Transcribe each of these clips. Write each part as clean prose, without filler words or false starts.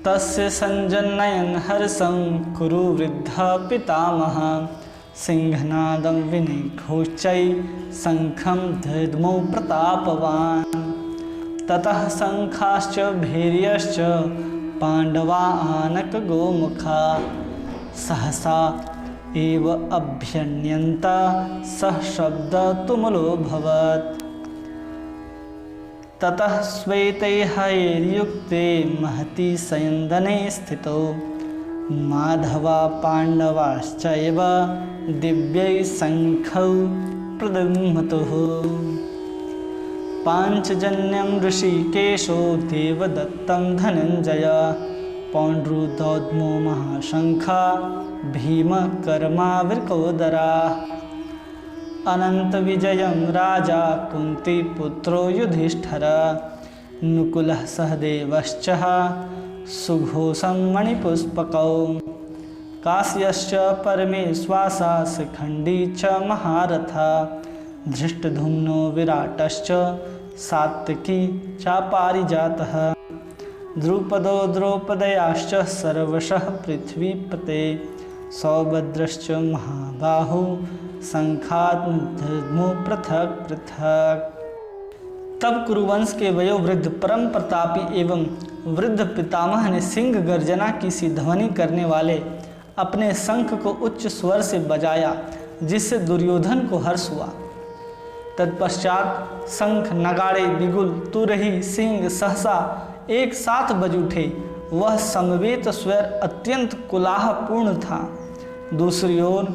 तस्य संजनयन हर्षं कुरु वृद्ध पितामह सिंहनादं विनिघोषै शंखं दद्मौ प्रतापवान्। ततः शंखाश्च भैर्यश्च पांडवा आनक गोमुखा सहसा एव अभ्यन्यन्त सह शब्द तुमुलोऽभवत्। ततः श्वेतैर्युक्ते महती सयन्दने स्थितौ माधवा पाण्डवाश्चैव दिव्यै शंखौ प्रद्युम्नतुः। पाञ्चजन्यं ऋषिकेशो देवदत्तं धनञ्जय पौण्ड्रुदौद्मो महाशंखा भीमकर्मा वृकोदरा। अनंत विजयं राजा कुंतीपुत्रो युधिष्ठिर नुकुलः सहदेवश्च सुघोषं मणिपुष्पकौ काश्यश्च परमेश्वासा शिखण्डी च महारथा धृष्टद्युम्नो विराटश्च सात्विकी चापारिजातः द्रुपदो द्रौपदयाश्च सर्वशः पृथ्वीपते सौभद्रश्च महाबाहु शंखादमो पृथक पृथक। तब कुरुवंश के वयोवृद्ध परम प्रतापी एवं वृद्ध पितामह ने सिंह गर्जना की सी ध्वनि करने वाले अपने शंख को उच्च स्वर से बजाया, जिससे दुर्योधन को हर्ष हुआ। तत्पश्चात शंख नगाड़े बिगुल तुरही सिंह सहसा एक साथ बज उठे। वह समवेत स्वर अत्यंत कोलाहलपूर्ण था। दूसरी ओर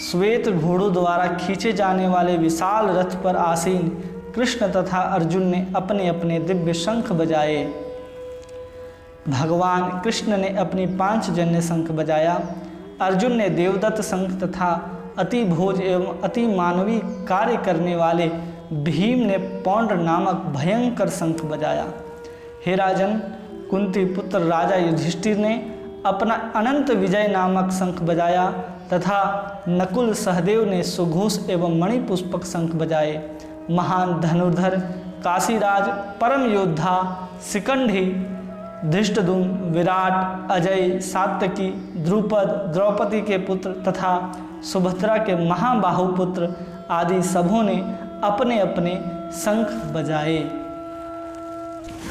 श्वेत घोड़ों द्वारा खींचे जाने वाले विशाल रथ पर आसीन कृष्ण तथा अर्जुन ने अपने अपने दिव्य शंख बजाए। भगवान कृष्ण ने अपनी पांचजन्य शंख बजाया, अर्जुन ने देवदत्त शंख तथा अति भोज एवं अति मानवीय कार्य करने वाले भीम ने पौंड्र नामक भयंकर शंख बजाया। हे राजन, कुंती पुत्र राजा युधिष्ठिर ने अपना अनंत विजय नामक शंख बजाया तथा नकुल सहदेव ने सुघोष एवं मणिपुष्पक शंख बजाए। महान धनुर्धर काशीराज परम योद्धा शिखंडी धृष्टद्युम्न विराट अजय सात्यकी द्रुपद द्रौपदी के पुत्र तथा सुभद्रा के महाबाहु पुत्र आदि सबों ने अपने अपने शंख बजाए।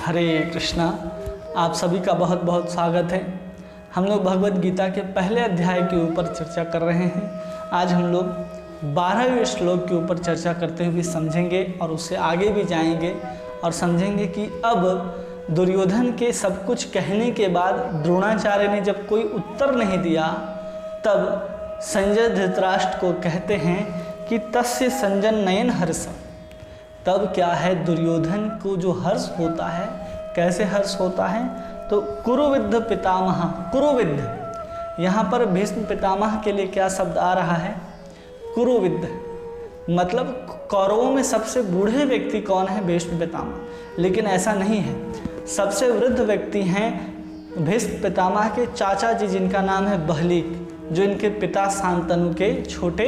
हरे कृष्णा, आप सभी का बहुत बहुत स्वागत है। हम लोग भगवद गीता के पहले अध्याय के ऊपर चर्चा कर रहे हैं। आज हम लोग 12वें श्लोक के ऊपर चर्चा करते हुए समझेंगे और उससे आगे भी जाएंगे और समझेंगे कि अब दुर्योधन के सब कुछ कहने के बाद द्रोणाचार्य ने जब कोई उत्तर नहीं दिया, तब संजय धृतराष्ट्र को कहते हैं कि तस्य संजनयन हर्षम्। तब क्या है, दुर्योधन को जो हर्ष होता है, कैसे हर्ष होता है, तो कुरुविद्ध पितामह, कुरुविद्ध, यहाँ पर भीष्म पितामह के लिए क्या शब्द आ रहा है, कुरुविद्ध, मतलब कौरवों में सबसे बूढ़े व्यक्ति कौन है, भीष्म पितामह। लेकिन ऐसा नहीं है, सबसे वृद्ध व्यक्ति हैं भीष्म पितामह के चाचा जी, जिनका नाम है बहलीक, जो इनके पिता शांतनु के छोटे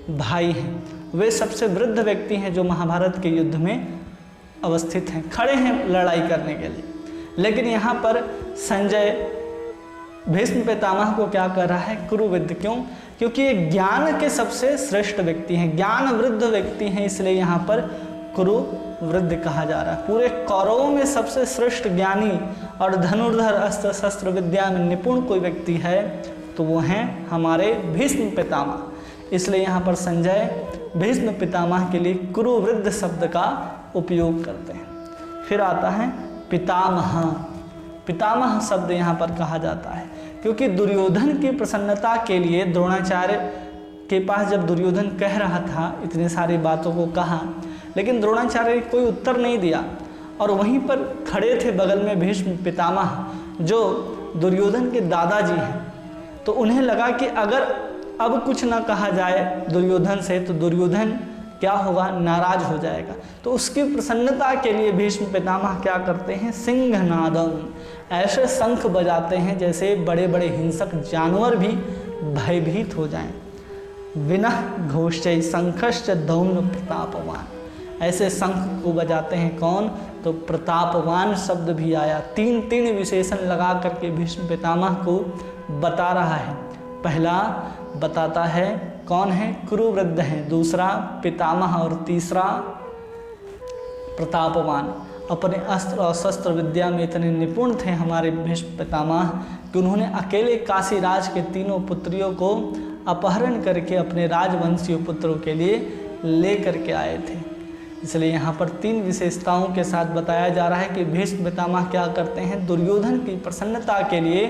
भाई हैं। वे सबसे वृद्ध व्यक्ति हैं जो महाभारत के युद्ध में अवस्थित हैं, खड़े हैं लड़ाई करने के लिए। लेकिन यहाँ पर संजय भीष्म पितामह को क्या कर रहा है, कुरुविद्ध। क्यों? क्योंकि ये ज्ञान के सबसे श्रेष्ठ व्यक्ति हैं, ज्ञान वृद्ध व्यक्ति हैं, इसलिए यहाँ पर कुरुवृद्ध कहा जा रहा है। पूरे कौरवों में सबसे श्रेष्ठ ज्ञानी और धनुर्धर अस्त्र शस्त्र विद्या में निपुण कोई व्यक्ति है तो वो हैं हमारे भीष्म पितामह। इसलिए यहाँ पर संजय भीष्म पितामह के लिए कुरुवृद्ध शब्द का उपयोग करते हैं। फिर आता है पितामह। पितामह शब्द यहाँ पर कहा जाता है क्योंकि दुर्योधन की प्रसन्नता के लिए द्रोणाचार्य के पास जब दुर्योधन कह रहा था, इतनी सारी बातों को कहा, लेकिन द्रोणाचार्य ने कोई उत्तर नहीं दिया और वहीं पर खड़े थे बगल में भीष्म पितामह जो दुर्योधन के दादाजी हैं। तो उन्हें लगा कि अगर अब कुछ ना कहा जाए दुर्योधन से तो दुर्योधन क्या होगा, नाराज हो जाएगा। तो उसकी प्रसन्नता के लिए भीष्म पितामह क्या करते हैं, सिंहनादम, ऐसे शंख बजाते हैं जैसे बड़े बड़े हिंसक जानवर भी भयभीत हो जाएं। विनः घोषै शंखश्च दौम्न प्रतापवान, ऐसे शंख को बजाते हैं कौन, तो प्रतापवान शब्द भी आया। तीन विशेषण लगा करके भीष्म पितामह को बता रहा है। पहला बताता है कौन है, कुरुवृद्ध हैं, दूसरा पितामह और तीसरा प्रतापवान। अपने अस्त्र और शस्त्र विद्या में इतने निपुण थे हमारे भीष्म पितामह कि उन्होंने अकेले काशीराज के तीनों पुत्रियों को अपहरण करके अपने राजवंशीय पुत्रों के लिए ले करके आए थे। इसलिए यहाँ पर 3 विशेषताओं के साथ बताया जा रहा है कि भीष्म पितामह क्या करते हैं, दुर्योधन की प्रसन्नता के लिए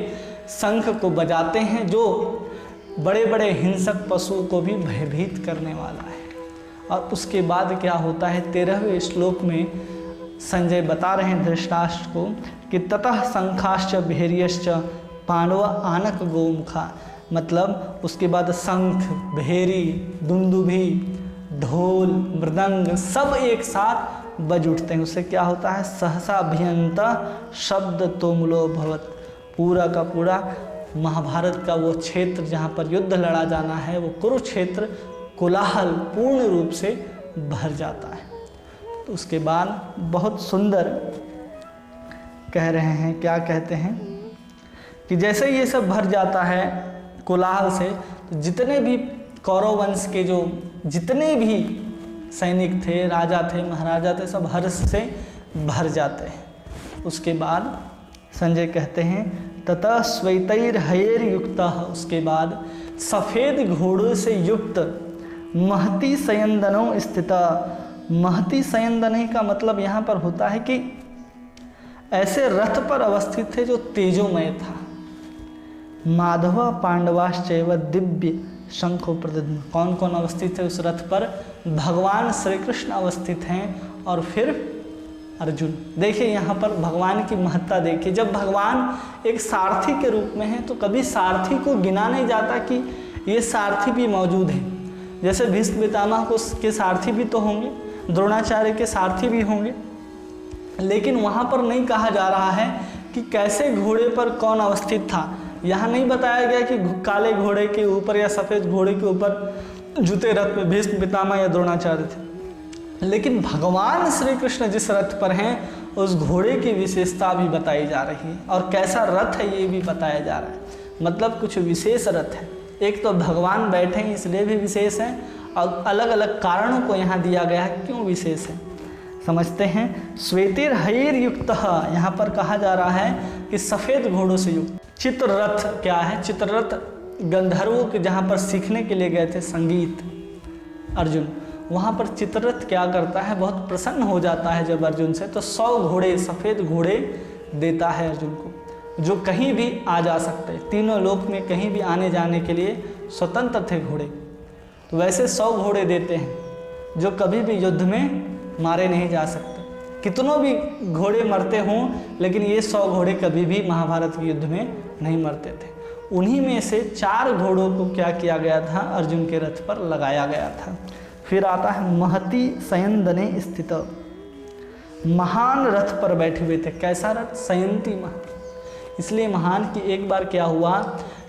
शंख को बजाते हैं, जो बड़े बड़े हिंसक पशु को भी भयभीत करने वाला है। और उसके बाद क्या होता है, 13वें श्लोक में संजय बता रहे हैं धृतराष्ट्र को कि ततः शंखाश्च भेरियश्च पांडव आनक गोमुखा, मतलब उसके बाद शंख, भेरी, दुंदुभी, ढोल, मृदंग सब एक साथ बज उठते हैं। उससे क्या होता है, सहसा अभियंता शब्द तोमुलो भवत। पूरा का पूरा महाभारत का वो क्षेत्र जहाँ पर युद्ध लड़ा जाना है, वो कुरुक्षेत्र कोलाहल पूर्ण रूप से भर जाता है। तो उसके बाद बहुत सुंदर कह रहे हैं, क्या कहते हैं कि जैसे ये सब भर जाता है कोलाहल से, तो जितने भी कौरव वंश के जो जितने भी सैनिक थे, राजा थे, महाराजा थे, सब हर्ष से भर जाते हैं। उसके बाद संजय कहते हैं ततः श्वेतैर्हयैर युक्तः, उसके बाद सफ़ेद घोड़ों से युक्त महती सयंदनों स्थिता। महती सयंदने का मतलब यहाँ पर होता है कि ऐसे रथ पर अवस्थित थे जो तेजोमय था। माधव पांडवाश्चैव दिव्य शंखो प्रदद्म। कौन कौन अवस्थित है उस रथ पर, भगवान श्री कृष्ण अवस्थित हैं और फिर अर्जुन। देखिए यहाँ पर भगवान की महत्ता देखिए, जब भगवान एक सारथी के रूप में हैं तो कभी सारथी को गिना नहीं जाता कि ये सारथी भी मौजूद है। जैसे भीष्म पितामह को के सारथी भी तो होंगे, द्रोणाचार्य के सारथी भी होंगे, लेकिन वहाँ पर नहीं कहा जा रहा है कि कैसे घोड़े पर कौन अवस्थित था। यहाँ नहीं बताया गया कि काले घोड़े के ऊपर या सफ़ेद घोड़े के ऊपर जूते रथ में भीष्म पितामह या द्रोणाचार्य थे, लेकिन भगवान श्री कृष्ण जिस रथ पर हैं उस घोड़े की विशेषता भी बताई जा रही है और कैसा रथ है ये भी बताया जा रहा है। मतलब कुछ विशेष रथ है, एक तो भगवान बैठे हैं इसलिए भी विशेष है, और अलग अलग कारणों को यहाँ दिया गया है क्यों विशेष है, समझते हैं। श्वेतैर्हयैर युक्तः, यहाँ पर कहा जा रहा है कि सफ़ेद घोड़ों से युक्त। चित्ररथ क्या है, चित्ररथ गंधर्वों के जहाँ पर सीखने के लिए गए थे संगीत अर्जुन, वहाँ पर चित्ररथ क्या करता है, बहुत प्रसन्न हो जाता है जब अर्जुन से, तो 100 घोड़े सफ़ेद घोड़े देता है अर्जुन को, जो कहीं भी आ जा सकते, तीनों लोक में कहीं भी आने जाने के लिए स्वतंत्र थे घोड़े। तो वैसे 100 घोड़े देते हैं जो कभी भी युद्ध में मारे नहीं जा सकते। कितनों भी घोड़े मरते हों, लेकिन ये 100 घोड़े कभी भी महाभारत के युद्ध में नहीं मरते थे। उन्हीं में से 4 घोड़ों को क्या किया गया था, अर्जुन के रथ पर लगाया गया था। फिर आता है महती सयंदने स्थित, महान रथ पर बैठे हुए थे। कैसा रथ, सयंती महती, इसलिए महान कि एक बार क्या हुआ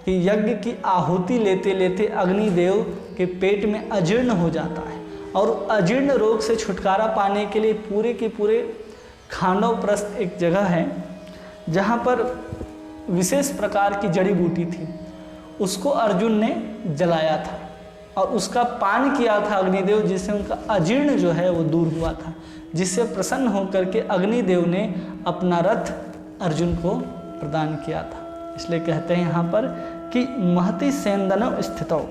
कि यज्ञ की आहुति लेते लेते अग्निदेव के पेट में अजीर्ण हो जाता है, और अजीर्ण रोग से छुटकारा पाने के लिए पूरे के पूरे खांडवप्रस्थ एक जगह है जहाँ पर विशेष प्रकार की जड़ी बूटी थी, उसको अर्जुन ने जलाया था और उसका पान किया था अग्निदेव, जिससे उनका अजीर्ण जो है वो दूर हुआ था, जिससे प्रसन्न होकर के अग्निदेव ने अपना रथ अर्जुन को प्रदान किया था। इसलिए कहते हैं यहाँ पर कि महती सेंदनव स्थितो,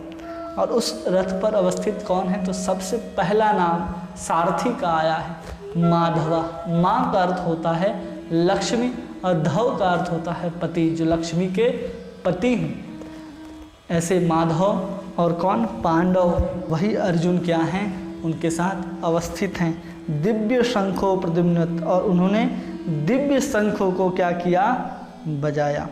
और उस रथ पर अवस्थित कौन है, तो सबसे पहला नाम सारथी का आया है माधवा। माँ का अर्थ होता है लक्ष्मी और धव का अर्थ होता है पति, जो लक्ष्मी के पति हैं। ऐसे माधव और कौन, पांडव, वही अर्जुन क्या हैं, उनके साथ अवस्थित हैं। दिव्य शंखों प्रद्युम्न, और उन्होंने दिव्य शंखों को क्या किया, बजाया।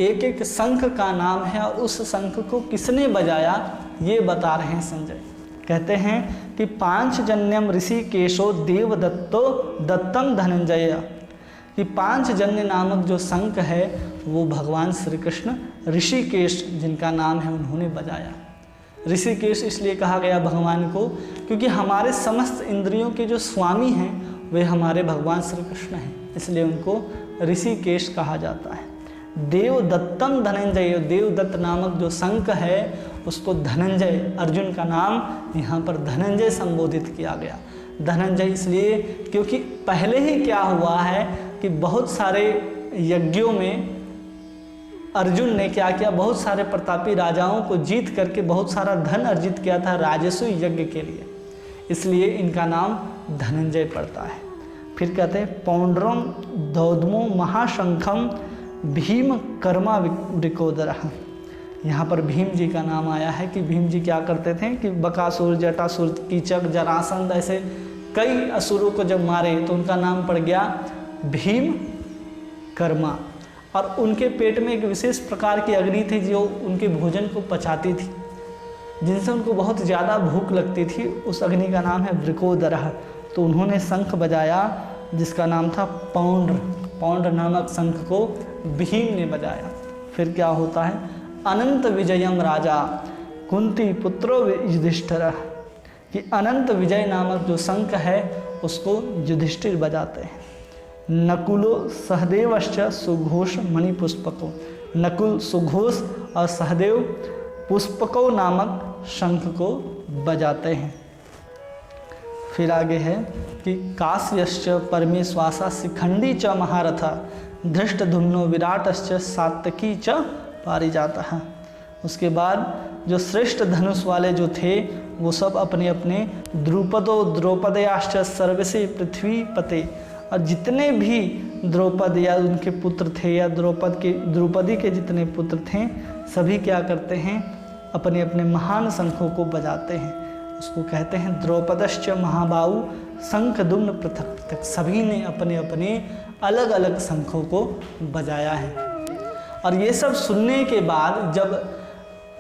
एक एक शंख का नाम है और उस शंख को किसने बजाया ये बता रहे हैं संजय। कहते हैं कि 5 जन्यम ऋषिकेशो देवदत्तो दत्तम धनंजय, कि 5 जन्य नामक जो शंख है वो भगवान श्री कृष्ण ऋषिकेश जिनका नाम है उन्होंने बजाया। ऋषिकेश इसलिए कहा गया भगवान को क्योंकि हमारे समस्त इंद्रियों के जो स्वामी हैं वे हमारे भगवान श्री कृष्ण हैं, इसलिए उनको ऋषिकेश कहा जाता है। देवदत्तम धनंजय, देवदत्त नामक जो शंख है उसको धनंजय, अर्जुन का नाम यहाँ पर धनंजय संबोधित किया गया। धनंजय इसलिए क्योंकि पहले ही क्या हुआ है कि बहुत सारे यज्ञों में अर्जुन ने क्या किया, बहुत सारे प्रतापी राजाओं को जीत करके बहुत सारा धन अर्जित किया था राजस्व यज्ञ के लिए, इसलिए इनका नाम धनंजय पड़ता है। फिर कहते हैं पौंड्रम दौदमो महाशंखम भीम कर्मा वृकोदर। यहाँ पर भीम जी का नाम आया है कि भीम जी क्या करते थे कि बकासुर, जटासुर, कीचक, जरासंध ऐसे कई असुरों को जब मारे तो उनका नाम पड़ गया भीम कर्मा। और उनके पेट में एक विशेष प्रकार की अग्नि थी जो उनके भोजन को पचाती थी, जिनसे उनको बहुत ज़्यादा भूख लगती थी, उस अग्नि का नाम है वृकोदरः। तो उन्होंने शंख बजाया जिसका नाम था पौंड्र, पौंड्र नामक शंख को भीम ने बजाया। फिर क्या होता है, अनंत विजयम राजा कुंती पुत्रो युधिष्ठिर, कि अनंत विजय नामक जो शंख है उसको युधिष्ठिर बजाते हैं। नकुलो सहदेवश्च सुघोष मणिपुष्पको, नकुल, सुघोष और सहदेव पुष्पको नामक शंख को बजाते हैं। फिर आगे है कि काश्यश्च परमेश्वासा शिखंडी च महारथ धृष्टधुम्नो विराटश्च सात्यकी च पारिजातः। उसके बाद जो श्रेष्ठ धनुष वाले जो थे वो सब अपने अपने द्रुपदो द्रौपदयाश्च सर्वसे पृथ्वी पते, और जितने भी द्रौपद या उनके पुत्र थे या द्रौपदी के जितने पुत्र थे सभी क्या करते हैं, अपने अपने महान शंखों को बजाते हैं। उसको कहते हैं द्रौपदश्च महाबाहु शंख दुम्न पृथक पृथक, सभी ने अपने अपने अलग अलग शंखों को बजाया है। और ये सब सुनने के बाद जब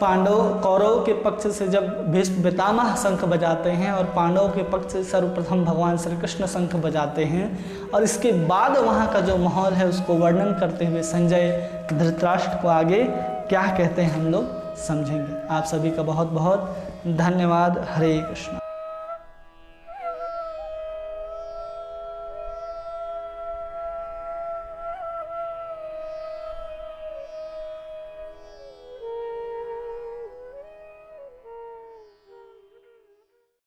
कौरव के पक्ष से जब भीष्म पितामह शंख बजाते हैं और पांडवों के पक्ष से सर्वप्रथम भगवान श्री कृष्ण शंख बजाते हैं, और इसके बाद वहाँ का जो माहौल है उसको वर्णन करते हुए संजय धृतराष्ट्र को आगे क्या कहते हैं हम लोग समझेंगे। आप सभी का बहुत बहुत धन्यवाद। हरे कृष्ण।